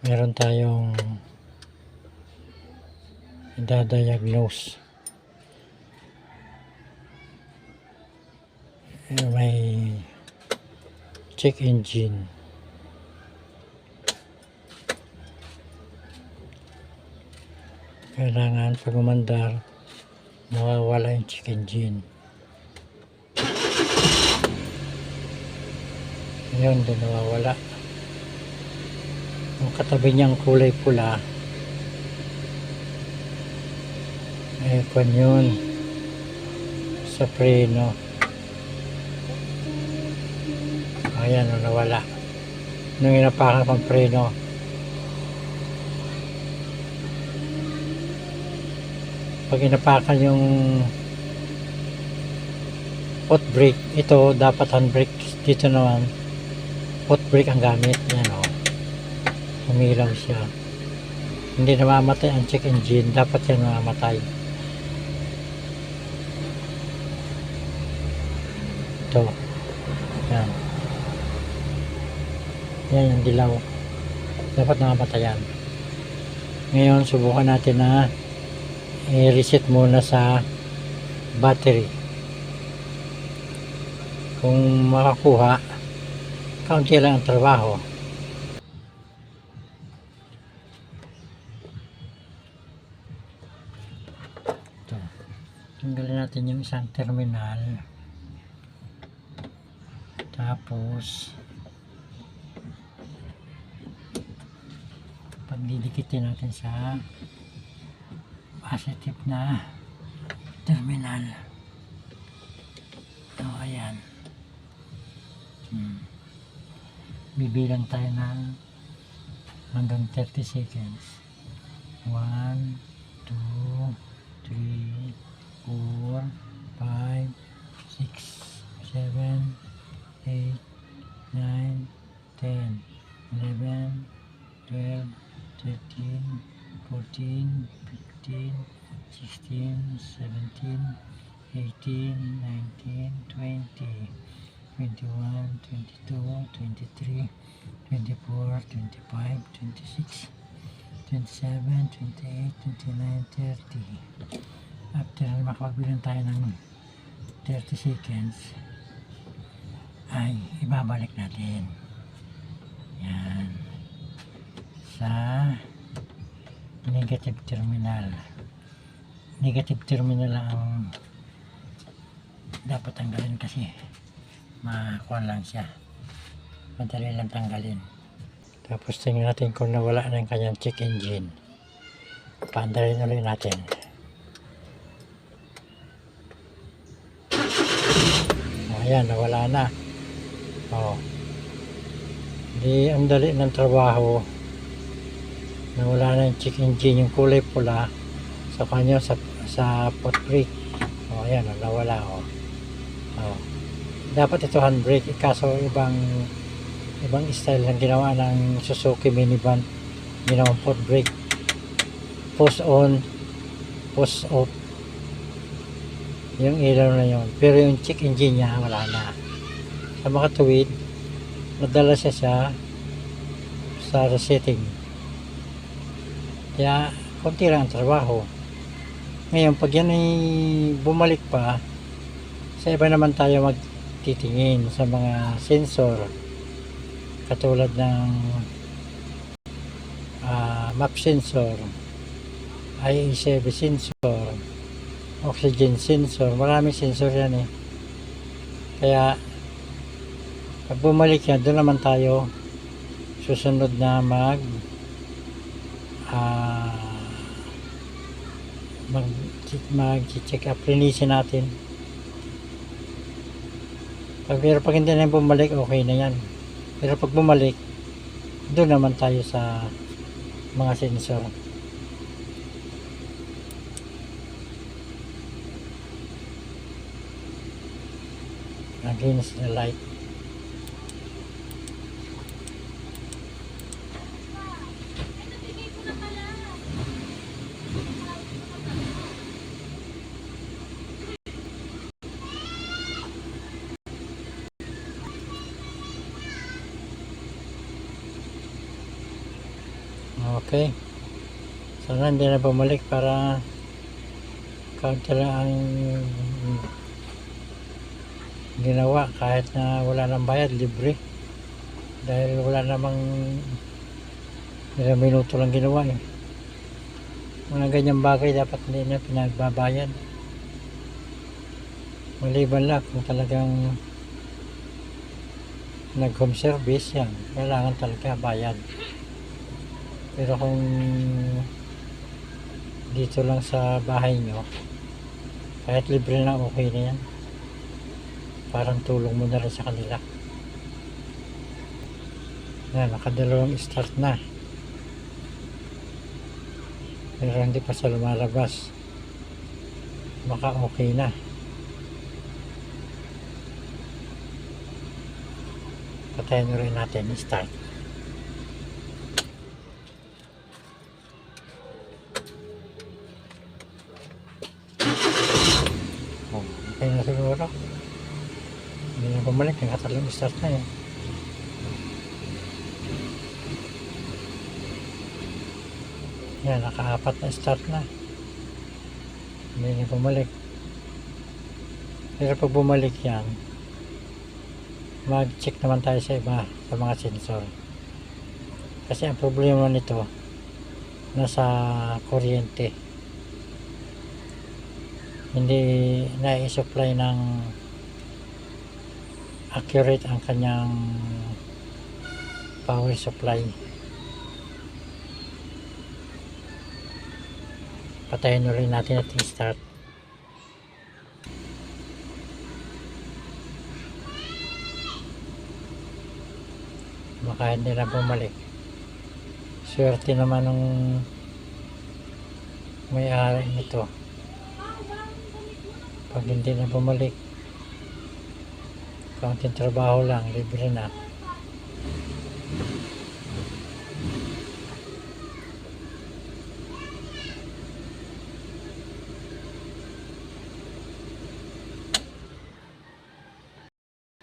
meron tayong idadiagnose. May check engine. Kailangan pag umandar, mawawala yung check engine. Ngayon, din nawawala. Yung katabi niyang kulay pula, kung yun sa preno. Ayan, nawala. Nung inapakan kong preno, pag inapakan yung foot brake, ito dapat handbrake. Dito naman foot brake ang gamit. Yan o, umilaw siya. Hindi namamatay ang check engine, dapat yan mamamatay. Ito yan, yan yung dilaw, dapat namamatayan. Ngayon subukan natin na i-reset muna sa battery. Kung makakuha, kaunti lang ang trabaho. Ito, tanggalin natin yung isang terminal, tapos pagdidikitin natin sa positive na terminal. So, ayan. Bibilang tayo ng hanggang 30 seconds. 1, 2, 3, 4, 5, 6, 7, 8, 9, 10, 11, 12, 13, 14, 15, 16, 17, 18, 19, 20, 21, 22, 23, 24, 25, 26, 27, 28, 29, 30. After makabilang tayo ng 30 seconds, ay ibabalik natin yan sa negative terminal. Negative terminal ang dapat tanggalin kasi makuha lang siya, madali lang tanggalin. Tapos tingnan natin kung nawala na yung kanyang check engine. Paandalin ulit natin. Ayan, nawala na. Hindi ang dali ng trabaho. Nawala na yung check engine, yung kulay pula sa kanya sa foot brake. Ayan, nawala. Dapat ito handbrake, kaso ibang style ng ginawa ng Suzuki minivan, ginawang foot brake, post on, post off yung ilaw na yun, pero yung check engine niya wala na. Sa makatuwid, nadala siya sa resetting, kaya konti lang ang trabaho. Ngayon pag yan ay bumalik pa, sa iba naman tayo magtitingin sa mga sensor katulad ng map sensor, IE7 sensor, oxygen sensor, maraming sensor yan eh. Kaya pag bumalik yan, doon naman tayo susunod na mag-check up, linisin natin. Pero pag hindi na bumalik, okay na yan. Pero pag bumalik, doon naman tayo sa mga sensor. Against the light. Okay. Sana hindi na bumalik para kaunti lang ang ginawa kahit na wala nang bayad, libre. Dahil wala namang ilang minuto lang ginawa eh. Mga ganyang bagay dapat hindi na pinagbabayad. Maliban lang kung talagang nag-home service, yan, kailangan talaga bayad. Pero kung dito lang sa bahay nyo, kahit libre na, okay na yan. Parang tulong mo na rin sa kanila. Yan, nakadalawang start na. Pero hindi pa sa lumalabas. Baka okay na. Patayin rin natin, start. Okay na siguro. Hindi na bumalik, nakatalong start na eh. Yan, naka-4 na start na. Hindi na bumalik. Pero pag bumalik yan, mag-check naman tayo sa iba, sa mga sensor. Kasi ang problema nito, nasa kuryente. Hindi na-supply ng accurate ang kanyang power supply. Patayin rin natin at start. Baka hindi na bumalik. Swerte naman ng may-ari nito. Pag hindi na bumalik, kaunting trabaho lang, libre na.